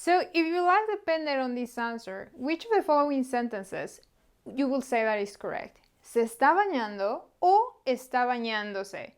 So if your life depended on this answer, which of the following sentences you will say that is correct? ¿Se está bañando o está bañándose?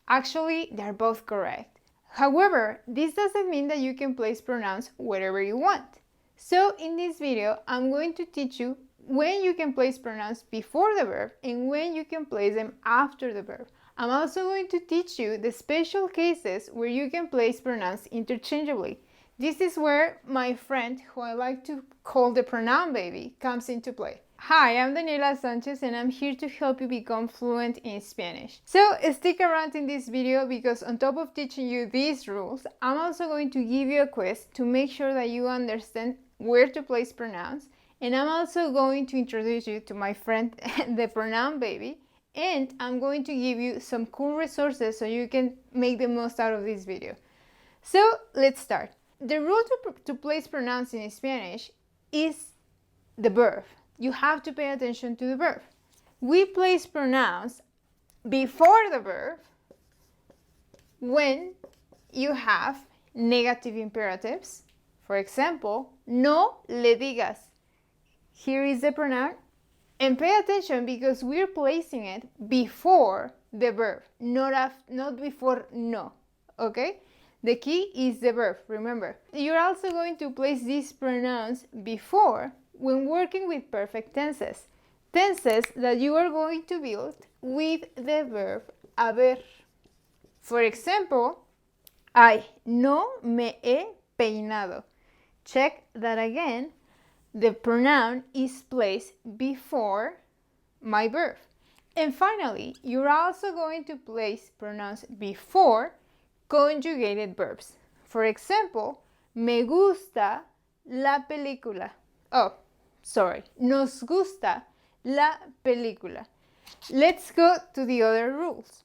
Actually, they're both correct. However, this doesn't mean that you can place pronouns wherever you want. So in this video, I'm going to teach you when you can place pronouns before the verb and when you can place them after the verb. I'm also going to teach you the special cases where you can place pronouns interchangeably. This is where my friend, who I like to call the Pronoun Baby, comes into play. Hi, I'm Daniela Sanchez and I'm here to help you become fluent in Spanish. So stick around in this video because on top of teaching you these rules, I'm also going to give you a quiz to make sure that you understand where to place pronouns, and I'm also going to introduce you to my friend, the Pronoun Baby, and I'm going to give you some cool resources so you can make the most out of this video. So let's start. The rule to place pronouns in Spanish is the verb. You have to pay attention to the verb. We place pronouns before the verb when you have negative imperatives. For example, no le digas. Here is the pronoun. And pay attention because we're placing it before the verb, not before no. Okay? The key is the verb, remember. You're also going to place these pronouns before when working with perfect tenses. Tenses that you are going to build with the verb haber. For example, ay, no me he peinado. Check that again. The pronoun is placed before my verb. And finally, you're also going to place pronouns before conjugated verbs. For example, me gusta la película. Oh, sorry. Nos gusta la película. Let's go to the other rules.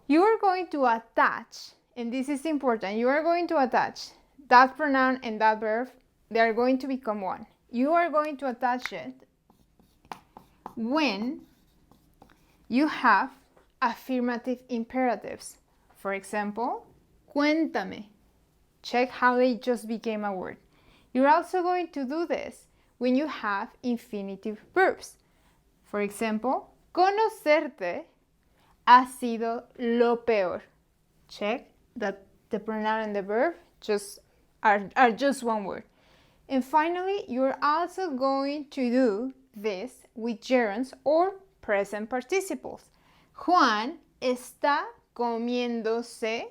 You are going to attach, and this is important, you are going to attach that pronoun and that verb. They are going to become one. You are going to attach it when you have affirmative imperatives. For example, cuéntame. Check how they just became a word. You're also going to do this when you have infinitive verbs. For example, conocerte ha sido lo peor. Check that the pronoun and the verb are just one word. And finally, you're also going to do this with gerunds or present participles. Juan está comiéndose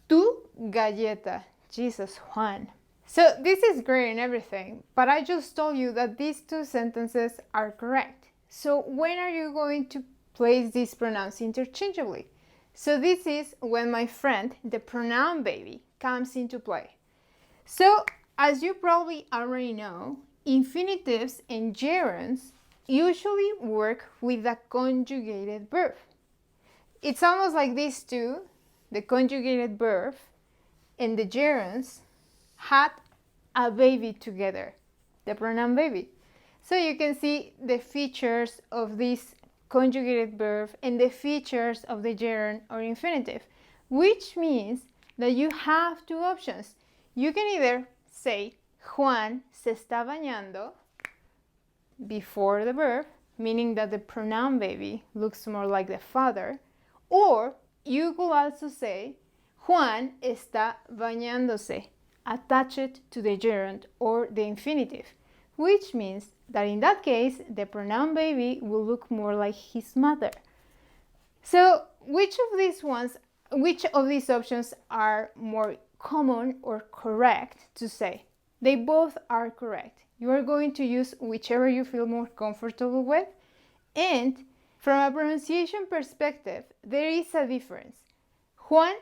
tu galleta. Jesus, Juan. So this is great and everything, but I just told you that these two sentences are correct. So when are you going to place these pronouns interchangeably? So this is when my friend, the Pronoun Baby, comes into play. So as you probably already know, infinitives and gerunds usually work with a conjugated verb. It's almost like these two, the conjugated verb and the gerunds, had a baby together, the Pronoun Baby. So you can see the features of this conjugated verb and the features of the gerund or infinitive, which means that you have two options. You can either say Juan se está bañando before the verb, meaning that the Pronoun Baby looks more like the father, or you could also say Juan está bañándose, attach it to the gerund or the infinitive, which means that in that case the Pronoun Baby will look more like his mother. So which of these options are more common or correct to say? They both are correct. You are going to use whichever you feel more comfortable with, and from a pronunciation perspective, there is a difference. Juan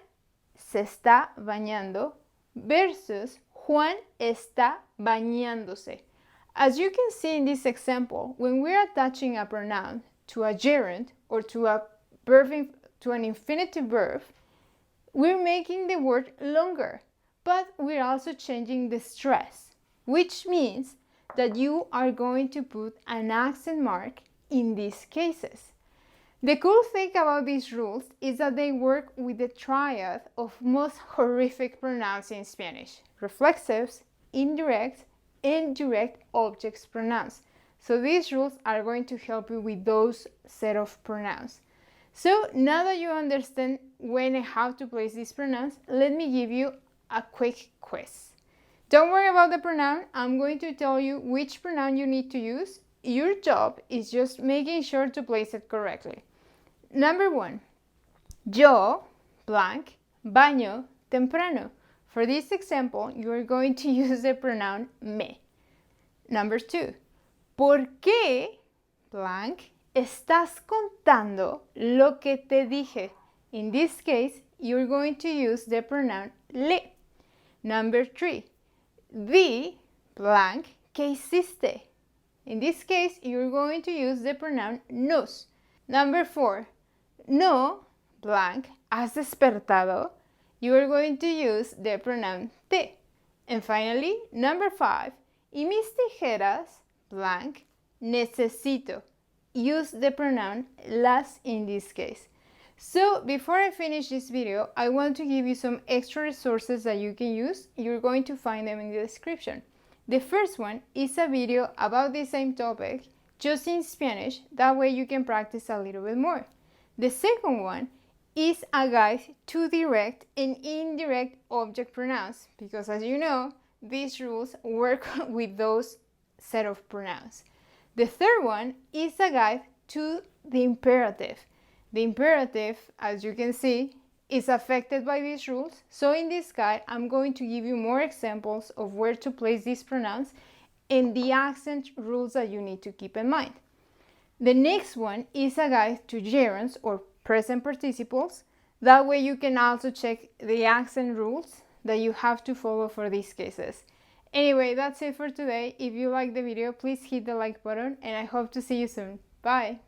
se está bañando versus Juan está bañándose. As you can see in this example, when we're attaching a pronoun to a gerund or to an infinitive verb, we're making the word longer, but we're also changing the stress, which means that you are going to put an accent mark in these cases. The cool thing about these rules is that they work with the triad of most horrific pronouns in Spanish: reflexives, indirect and direct objects pronouns. So these rules are going to help you with those set of pronouns. So now that you understand when and how to place these pronouns, let me give you a quick quiz. Don't worry about the pronoun. I'm going to tell you which pronoun you need to use. Your job is just making sure to place it correctly. Number 1, yo, blank, baño temprano. For this example, you are going to use the pronoun me. Number 2, ¿por qué, blank, estás contando lo que te dije? In this case, you're going to use the pronoun le. Number 3, di, blank, ¿qué hiciste? In this case, you're going to use the pronoun nos. Number 4, no, blank, ¿has despertado? You are going to use the pronoun te. And finally, number 5, y mis tijeras, blank, necesito. Use the pronoun las in this case. So before I finish this video, I want to give you some extra resources that you can use. You're going to find them in the description. The first one is a video about the same topic, just in Spanish. That way you can practice a little bit more. The second one is a guide to direct and indirect object pronouns, because as you know, these rules work with those set of pronouns. The third one is a guide to the imperative. The imperative, as you can see, is affected by these rules. So in this guide, I'm going to give you more examples of where to place these pronouns and the accent rules that you need to keep in mind. The next one is a guide to gerunds or present participles. That way you can also check the accent rules that you have to follow for these cases. Anyway, that's it for today. If you like the video, please hit the like button and I hope to see you soon. Bye!